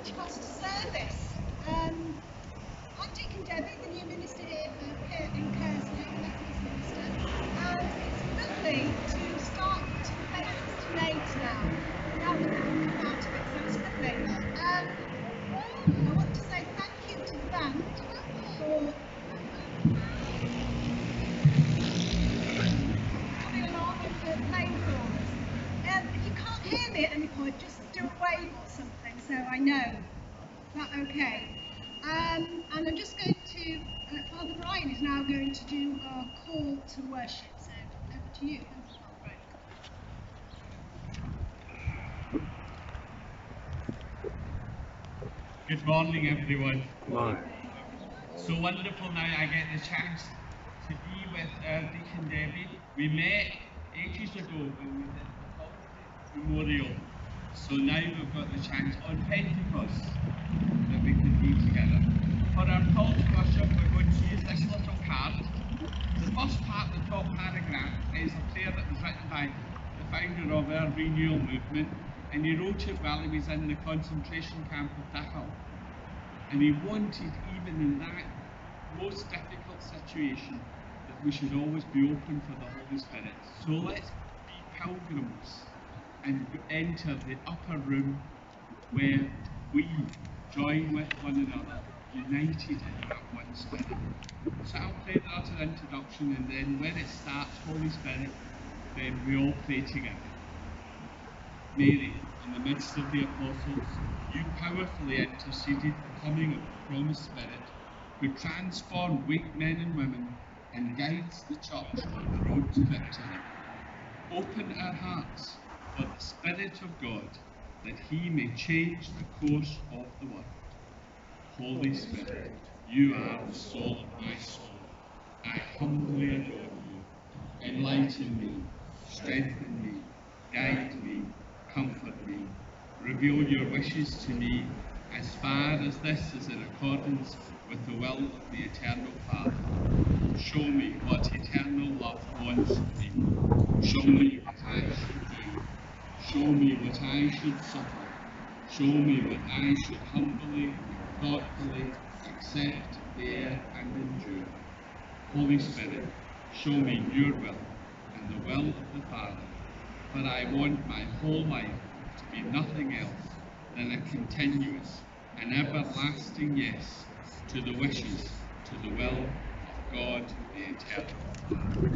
Pentecost Service. I'm Deacon Debbie, the new minister here in Kearsley, the Methodist minister, and it's lovely to start to face tonight now that we've come out of it, so it's lovely. I want to say thank you to the band for coming along and for playing for us. If you can't hear me at any point, just do a wave or something so I know. Is that okay? And I'm just going to, Father Bryan is now going to do our call to worship, so over to you. Thank you, Father Bryan. Good morning, everyone. Good morning. So wonderful now I get the chance to be with Deacon Debbie. We met ages ago when we did the Holocaust Memorial. So now we've got the chance on Pentecost that we can be together. For our call to worship, we're going to use this little card. The first part, the top paragraph, is a prayer that was written by the founder of our renewal movement, and he wrote it while he was in the concentration camp of Dachau. And he wanted, even in that most difficult situation, that we should always be open for the Holy Spirit. So let's be pilgrims and enter the upper room where we join with one another, united in that one Spirit. So I'll pray the utter introduction, and then when it starts, Holy Spirit, then we all pray together. Mary, in the midst of the apostles, you powerfully interceded the coming of the promised Spirit, who transformed weak men and women and guides the church on the road to victory. Open our hearts for the Spirit of God, that he may change the course of the world. Holy Spirit, you are the soul of my soul. I humbly adore you. Enlighten me, strengthen me, guide me, comfort me. Reveal your wishes to me as far as this is in accordance with the will of the eternal Father. Show me what eternal love wants of me. Show me what I should do. Show me what I should suffer. Show me what I should humbly, thoughtfully accept, bear, and endure. Holy Spirit, show me your will and the will of the Father, for I want my whole life to be nothing else than a continuous and everlasting yes to the wishes, to the will of God the Eternal Father.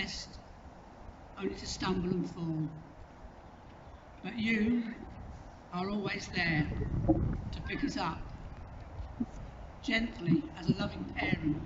best, only to stumble and fall. But you are always there to pick us up, gently as a loving parent.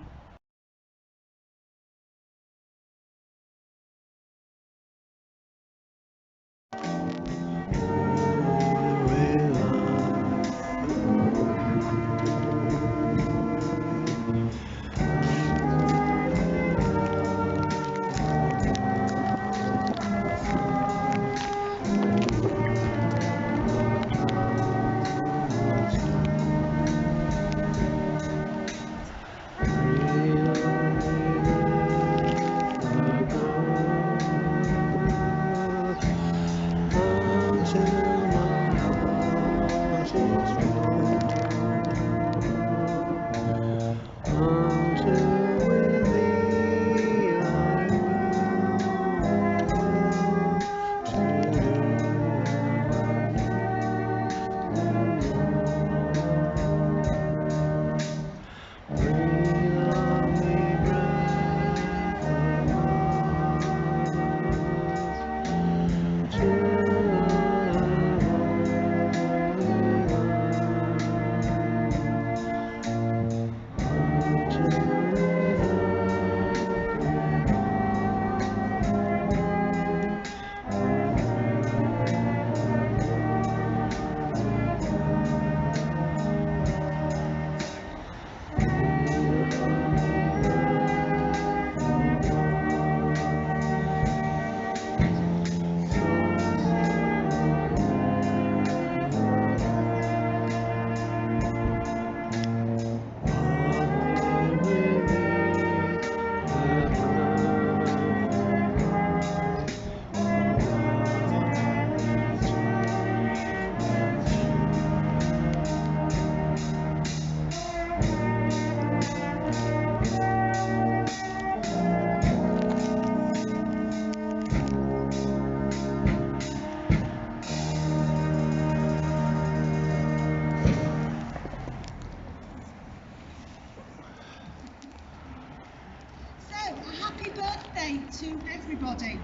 To everybody.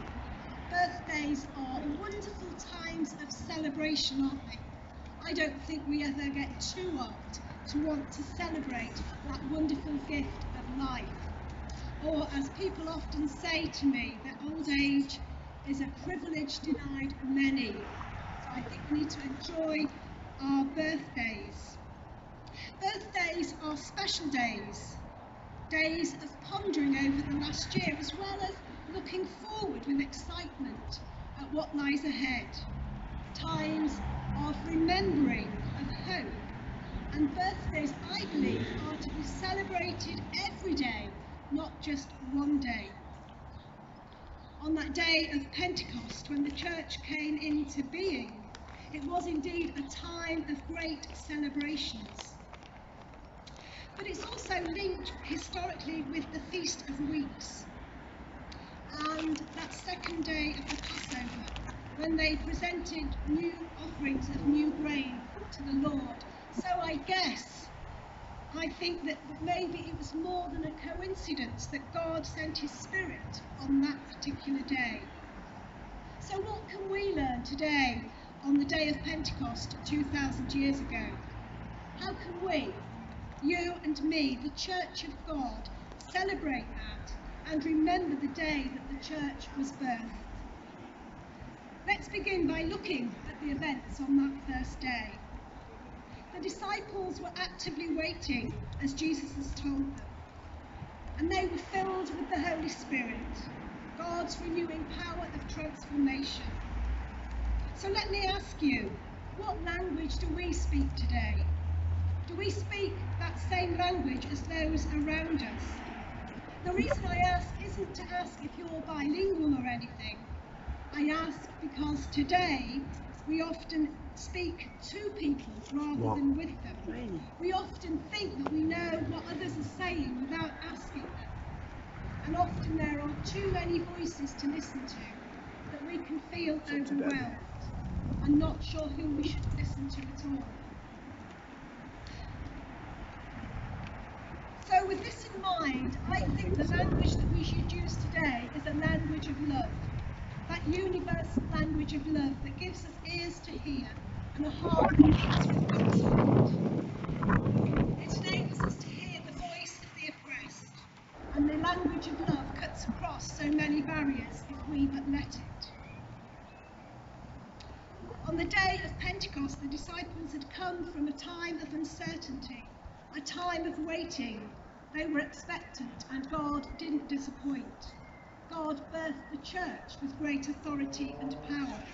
Birthdays are wonderful times of celebration, aren't they? I don't think we ever get too old to want to celebrate that wonderful gift of life. Or as people often say to me, that old age is a privilege denied many. So I think we need to enjoy our birthdays. Birthdays are special days. Days of pondering over the last year, as well as looking forward with excitement at what lies ahead. Times of remembering, of hope. And birthdays, I believe, are to be celebrated every day, not just one day. On that day of Pentecost, when the church came into being, it was indeed a time of great celebrations. But it's also linked historically with the Feast of Weeks and that second day of the Passover, when they presented new offerings of new grain to the Lord. So I think that maybe it was more than a coincidence that God sent his Spirit on that particular day. So what can we learn today on the day of Pentecost 2,000 years ago? How can we, you and me, the Church of God, celebrate that and remember the day that the church was birthed? Let's begin by looking at the events on that first day. The disciples were actively waiting as Jesus has told them, and they were filled with the Holy Spirit, God's renewing power of transformation. So let me ask you, what language do we speak today? Do we speak that same language as those around us? The reason I ask isn't to ask if you're bilingual or anything. I ask because today we often speak to people rather than with them. We often think that we know what others are saying without asking them. And often there are too many voices to listen to that we can feel overwhelmed and not sure who we should listen to at all. So with this in mind, I think the language that we should use today is a language of love. That universal language of love that gives us ears to hear and a heart that beats with God's heart. It enables us to hear the voice of the oppressed, and the language of love cuts across so many barriers if we but let it. On the day of Pentecost, the disciples had come from a time of uncertainty, a time of waiting. They were expectant, and God didn't disappoint. God birthed the church with great authority and power.